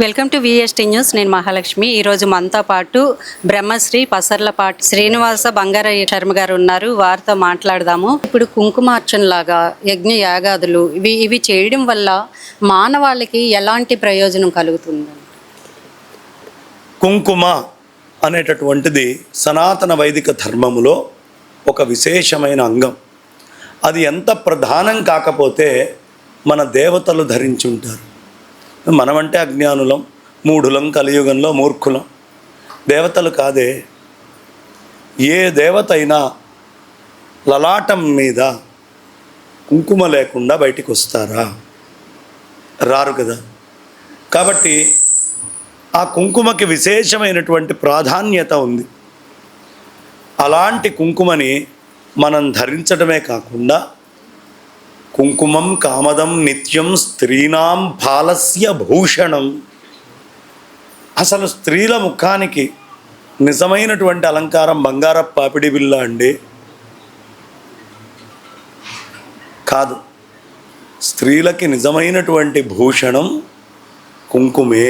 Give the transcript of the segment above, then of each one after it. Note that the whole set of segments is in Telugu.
Welcome to VST news. నేను మహాలక్ష్మి. ఈరోజు మనతో పాటు బ్రహ్మశ్రీ పసర్లపాటి శ్రీనివాస బంగారయ్య శర్మ గారు ఉన్నారు. వారితో మాట్లాడదాము. ఇప్పుడు కుంకుమార్చన లాగా యజ్ఞ యాగాదులు ఇవి చేయడం వల్ల మానవాళికి ఎలాంటి ప్రయోజనం కలుగుతుంది? కుంకుమ అనేటటువంటిది సనాతన వైదిక ధర్మములో ఒక విశేషమైన అంగం. అది ఎంత ప్రధానం కాకపోతే మన దేవతలు ధరించుంటారు. మనమంటే అజ్ఞానులం, మూఢులం, కలియుగంలో మూర్ఖులం. దేవతలు కాదే. ఏ దేవత అయినా లలాటం మీద కుంకుమ లేకుండా బయటికి వస్తారా? రారు కదా. కాబట్టి ఆ కుంకుమకి విశేషమైనటువంటి ప్రాధాన్యత ఉంది. అలాంటి కుంకుమని మనం ధరించడమే కాకుండా కుంకుమం కామదం నిత్యం స్త్రీనాం బాలస్య భూషణం. అసలు స్త్రీల ముఖానికి నిజమైనటువంటి అలంకారం బంగారపు పాపిడి బిళ్ళ అండి? కాదు. స్త్రీలకి నిజమైనటువంటి భూషణం కుంకుమే.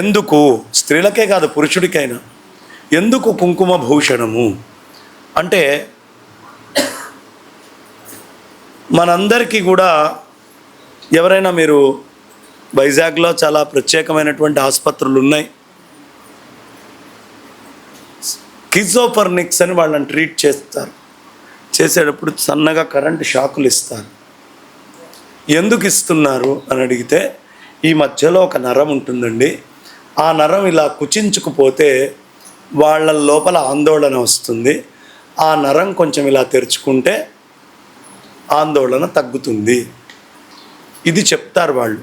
ఎందుకు? స్త్రీలకే కాదు, పురుషుడికైనా. ఎందుకు కుంకుమ భూషణము అంటే, మనందరికీ కూడా ఎవరైనా మీరు వైజాగ్లో చాలా ప్రత్యేకమైనటువంటి ఆసుపత్రులు ఉన్నాయి. స్కిజోఫర్నిక్స్ అని వాళ్ళని ట్రీట్ చేస్తారు. చేసేటప్పుడు సన్నగా కరెంటు షాకులు ఇస్తారు. ఎందుకు ఇస్తున్నారు అని అడిగితే, ఈ మధ్యలో ఒక నరం ఉంటుందండి, ఆ నరం ఇలా కుచించుకుపోతే వాళ్ళ లోపల ఆందోళన వస్తుంది. ఆ నరం కొంచెం ఇలా తెరుచుకుంటే ఆందోళన తగ్గుతుంది. ఇది చెప్తారు వాళ్ళు.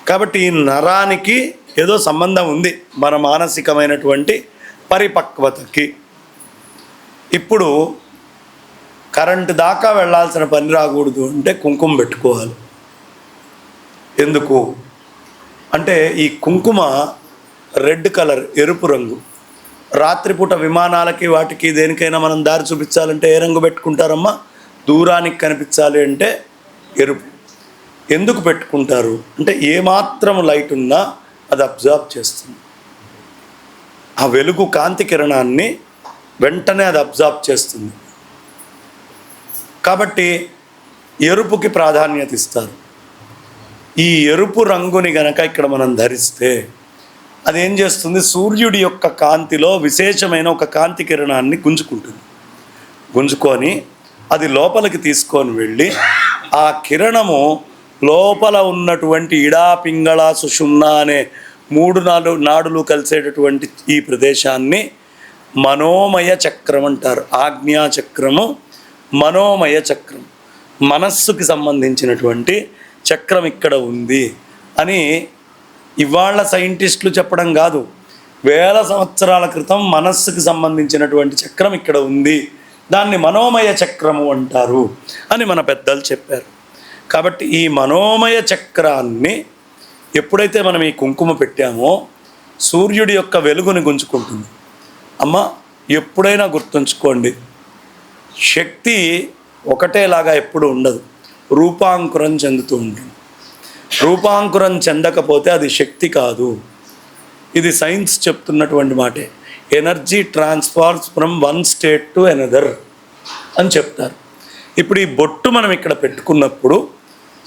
కాబట్టి ఈ నరానికి ఏదో సంబంధం ఉంది మన మానసికమైనటువంటి పరిపక్వతకి. ఇప్పుడు కరెంటు దాకా వెళ్ళాల్సిన పని రాకూడదు అంటే కుంకుమ పెట్టుకోవాలి. ఎందుకు అంటే, ఈ కుంకుమ రెడ్ కలర్, ఎరుపు రంగు. రాత్రిపూట విమానాలకి వాటికి దేనికైనా మనం దారి చూపించాలంటే ఏ రంగు పెట్టుకుంటారమ్మా? దూరానికి కనిపించాలి అంటే ఎరుపు. ఎందుకు పెట్టుకుంటారు అంటే, ఏమాత్రం లైట్ ఉన్నా అది అబ్జర్వ్ చేస్తుంది. ఆ వెలుగు కాంతి కిరణాన్ని వెంటనే అది అబ్జర్వ్ చేస్తుంది. కాబట్టి ఎరుపుకి ప్రాధాన్యత ఇస్తారు. ఈ ఎరుపు రంగుని గనక ఇక్కడ మనం ధరిస్తే అదేం చేస్తుంది? సూర్యుడి యొక్క కాంతిలో విశేషమైన ఒక కాంతి కిరణాన్ని గుంజుకొని అది లోపలికి తీసుకొని వెళ్ళి ఆ కిరణము లోపల ఉన్నటువంటి ఇడా, పింగళ, సుషుమ్న అనే 3 నాడులు కలిసేటటువంటి ఈ ప్రదేశాన్ని మనోమయ చక్రం అంటారు. ఆజ్ఞా చక్రము, మనోమయ చక్రం, మనస్సుకి సంబంధించినటువంటి చక్రం ఇక్కడ ఉంది అని ఇవాళ సైంటిస్టులు చెప్పడం కాదు. వేల సంవత్సరాల క్రితం మనస్సుకి సంబంధించినటువంటి చక్రం ఇక్కడ ఉంది, దాన్ని మనోమయ చక్రము అంటారు అని మన పెద్దలు చెప్పారు. కాబట్టి ఈ మనోమయ చక్రాన్ని ఎప్పుడైతే మనం ఈ కుంకుమ పెట్టామో సూర్యుడి యొక్క వెలుగుని గుంజుకుంటుంది. అమ్మ, ఎప్పుడైనా గుర్తుంచుకోండి, శక్తి ఒకటేలాగా ఎప్పుడు ఉండదు. రూపాంకురం చెందుతూ ఉంటుంది. రూపాంకురం చెందకపోతే అది శక్తి కాదు. ఇది సైన్స్ చెప్తున్నటువంటి మాటే. Energy transfers from one state to another అని చెప్తారు. ఇప్పుడు ఈ బొట్టు మనం ఇక్కడ పెట్టుకున్నప్పుడు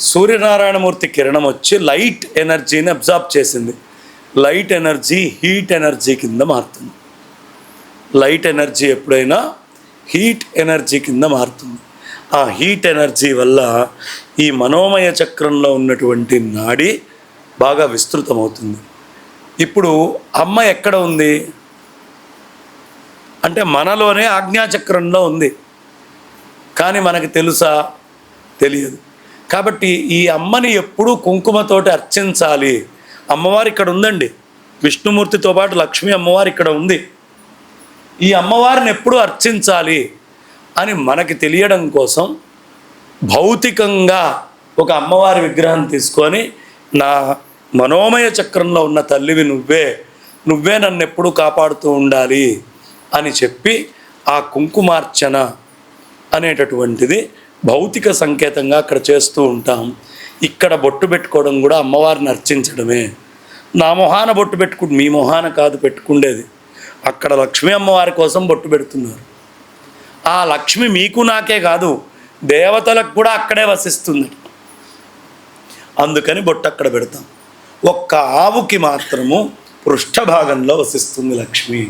సూర్యనారాయణమూర్తి కిరణం వచ్చి లైట్ ఎనర్జీని అబ్జార్బ్ చేసింది. లైట్ ఎనర్జీ హీట్ ఎనర్జీ కింద మారుతుంది. లైట్ ఎనర్జీ ఎప్పుడైనా హీట్ ఎనర్జీ కింద మారుతుంది. ఆ హీట్ ఎనర్జీ వల్ల ఈ మనోమయ చక్రంలో ఉన్నటువంటి నాడి బాగా విస్తృతమవుతుంది. ఇప్పుడు అమ్మ ఎక్కడ ఉంది అంటే, మనలోనే ఆజ్ఞాచక్రంలో ఉంది. కానీ మనకి తెలుసా? తెలియదు. కాబట్టి ఈ అమ్మని ఎప్పుడూ కుంకుమతోటి అర్చించాలి. అమ్మవారు ఇక్కడ ఉందండి, విష్ణుమూర్తితో పాటు లక్ష్మీ అమ్మవారు ఇక్కడ ఉంది. ఈ అమ్మవారిని ఎప్పుడూ అర్చించాలి అని మనకి తెలియడం కోసం భౌతికంగా ఒక అమ్మవారి విగ్రహం తీసుకొని, నా మనోమయ చక్రంలో ఉన్న తల్లివి నువ్వే నన్ను ఎప్పుడూ కాపాడుతూ ఉండాలి అని చెప్పి ఆ కుంకుమార్చన అనేటటువంటిది భౌతిక సంకేతంగా అక్కడ చేస్తూ ఉంటాం. ఇక్కడ బొట్టు పెట్టుకోవడం కూడా అమ్మవారిని అర్చించడమే. నా మొహాన బొట్టు మీ మొహాన కాదు పెట్టుకుండేది. అక్కడ లక్ష్మీ అమ్మవారి కోసం బొట్టు పెడుతున్నారు. ఆ లక్ష్మి మీకు నాకే కాదు, దేవతలకు కూడా అక్కడే వసిస్తుంది. అందుకని బొట్టు అక్కడ పెడతాం. ఒక్క ఆవుకి మాత్రము పృష్ఠభాగంలో వసిస్తుంది లక్ష్మి.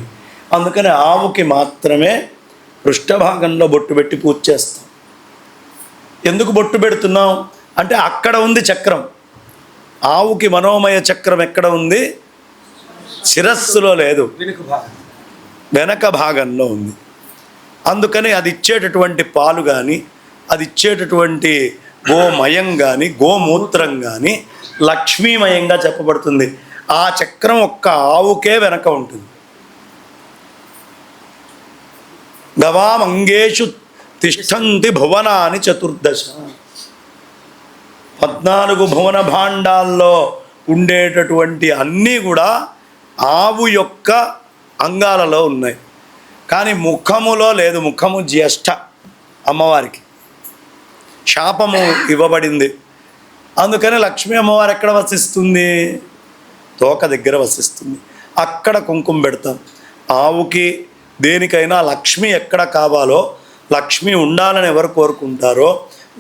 అందుకని ఆవుకి మాత్రమే పృష్ఠభాగంలో బొట్టు పెట్టి పూజ చేస్తాం. ఎందుకు బొట్టు పెడుతున్నాం అంటే అక్కడ ఉంది చక్రం. ఆవుకి మనోమయ చక్రం ఎక్కడ ఉంది? శిరస్సులో లేదు, వెనక భాగంలో ఉంది. అందుకని అది ఇచ్చేటటువంటి పాలు కానీ, అది ఇచ్చేటటువంటి గోమయం కానీ, గోమూత్రం కానీ లక్ష్మీమయంగా చెప్పబడుతుంది. ఆ చక్రం ఒక్క ఆవుకే వెనక ఉంటుంది. గవామంగేషు తిష్టంతి భువనాని చతుర్దశ. 14 భువన భాండాల్లో ఉండేటటువంటి అన్నీ కూడా ఆవు యొక్క అంగాలలో ఉన్నాయి. కానీ ముఖములో లేదు. ముఖము జ్యేష్ఠ అమ్మవారికి శాపము ఇవ్వబడింది. అందుకని లక్ష్మీ అమ్మవారు ఎక్కడ వసిస్తుంది? తోక దగ్గర వసిస్తుంది. అక్కడ కుంకుమ పెడతాం. ఆవుకి దేనికైనా లక్ష్మి ఎక్కడ కావాలో, లక్ష్మి ఉండాలని ఎవరు కోరుకుంటారో,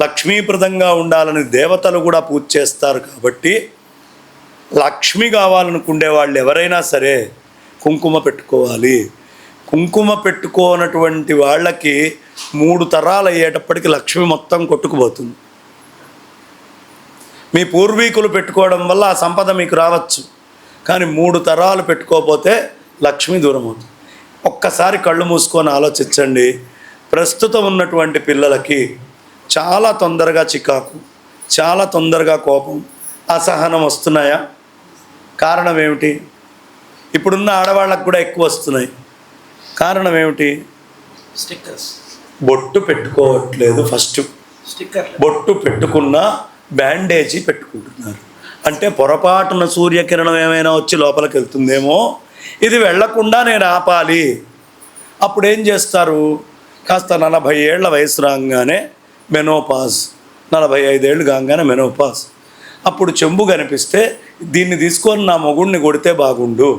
లక్ష్మీప్రదంగా ఉండాలని దేవతలు కూడా పూజ చేస్తారు. కాబట్టి లక్ష్మి కావాలనుకునే వాళ్ళు ఎవరైనా సరే కుంకుమ పెట్టుకోవాలి. కుంకుమ పెట్టుకోనటువంటి వాళ్ళకి 3 తరాలు అయ్యేటప్పటికి లక్ష్మి మొత్తం కొట్టుకుపోతుంది. మీ పూర్వీకులు పెట్టుకోవడం వల్ల ఆ సంపద మీకు రావచ్చు, కానీ 3 తరాలు పెట్టుకోకపోతే లక్ష్మి దూరం అవుతుంది. ఒక్కసారి కళ్ళు మూసుకొని ఆలోచించండి. ప్రస్తుతం ఉన్నటువంటి పిల్లలకి చాలా తొందరగా చికాకు, చాలా తొందరగా కోపం, అసహనం వస్తున్నాయా? కారణం ఏమిటి? ఇప్పుడున్న ఆడవాళ్ళకు కూడా ఎక్కువ వస్తున్నాయి. కారణం ఏమిటి? స్టిక్కర్స్. బొట్టు పెట్టుకోవట్లేదు. ఫస్ట్ బొట్టు పెట్టుకున్న బ్యాండేజీ పెట్టుకుంటున్నారు. అంటే పొరపాటున సూర్యకిరణం ఏమైనా వచ్చి లోపలికి వెళ్తుందేమో, ఇది వెళ్లకుండా నేను ఆపాలి. అప్పుడు ఏం చేస్తారు? కాస్త 40 ఏళ్ల వయసు రాగానే మెనోపాజ్, 45 ఏళ్ళు కాగానే మెనోపాజ్. అప్పుడు చెంబు కనిపిస్తే దీన్ని తీసుకొని నా మొగుడిని కొడితే బాగుండు,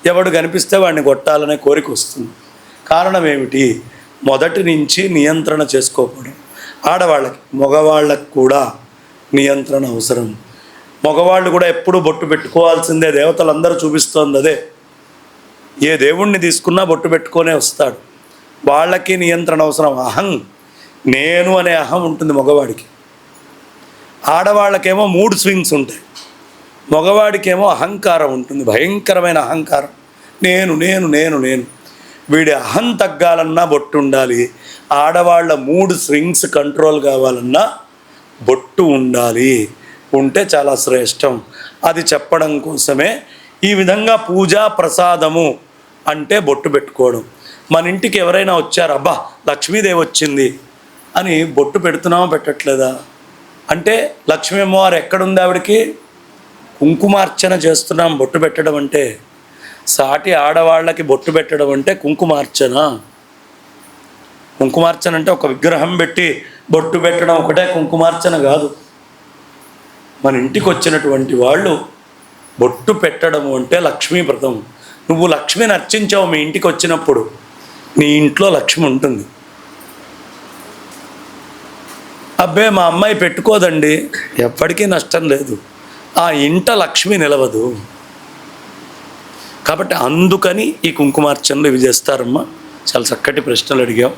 ఎవడు కనిపిస్తే వాడిని కొట్టాలనే కోరిక వస్తుంది. కారణం ఏమిటి? మొదటి నుంచి నియంత్రణ చేసుకోకపోవడం. ఆడవాళ్ళకి, మగవాళ్ళకి కూడా నియంత్రణ అవసరం. మగవాళ్ళు కూడా ఎప్పుడూ బొట్టు పెట్టుకోవాల్సిందే. దేవతలందరూ చూపిస్తోంది అదే. ఏ దేవుణ్ణి తీసుకున్నా బొట్టు పెట్టుకొనే వస్తాడు. వాళ్ళకి నియంత్రణ అవసరం. అహం, నేను అనే అహం ఉంటుంది మగవాడికి. ఆడవాళ్ళకేమో మూడ్ స్వింగ్స్ ఉంటాయి. మగవాడికేమో అహంకారం ఉంటుంది, భయంకరమైన అహంకారం. నేను నేను నేను నేను వీడి అహం తగ్గాలన్నా బొట్టు ఉండాలి. ఆడవాళ్ళ మూడ్ స్వింగ్స్ కంట్రోల్ కావాలన్నా బొట్టు ఉండాలి. ఉంటే చాలా శ్రేష్టం. అది చెప్పడం కోసమే ఈ విధంగా పూజా ప్రసాదము అంటే బొట్టు పెట్టుకోవడం. మన ఇంటికి ఎవరైనా వచ్చారు, అబ్బా లక్ష్మీదేవి వచ్చింది అని బొట్టు పెడుతున్నామా పెట్టట్లేదా? అంటే లక్ష్మీ అమ్మవారు ఎక్కడుంది? ఆవిడికి కుంకుమార్చన చేస్తున్నాం. బొట్టు పెట్టడం అంటే, సాటి ఆడవాళ్ళకి బొట్టు పెట్టడం అంటే కుంకుమార్చన. కుంకుమార్చన అంటే ఒక విగ్రహం పెట్టి బొట్టు పెట్టడం ఒకటే కుంకుమార్చన కాదు. మన ఇంటికి వచ్చినటువంటి వాళ్ళు బొట్టు పెట్టడము అంటే లక్ష్మీవ్రతం. నువ్వు లక్ష్మిని అర్చించావు మీ ఇంటికి వచ్చినప్పుడు, నీ ఇంట్లో లక్ష్మి ఉంటుంది. అబ్బే మా అమ్మాయి పెట్టుకోదండి, ఎప్పటికీ నష్టం లేదు. ఆ ఇంట లక్ష్మి నిలవదు. కాబట్టి అందుకని ఈ కుంకుమార్చనలు ఇవి చేస్తారమ్మా. చాలా చక్కటి ప్రశ్నలు అడిగావు.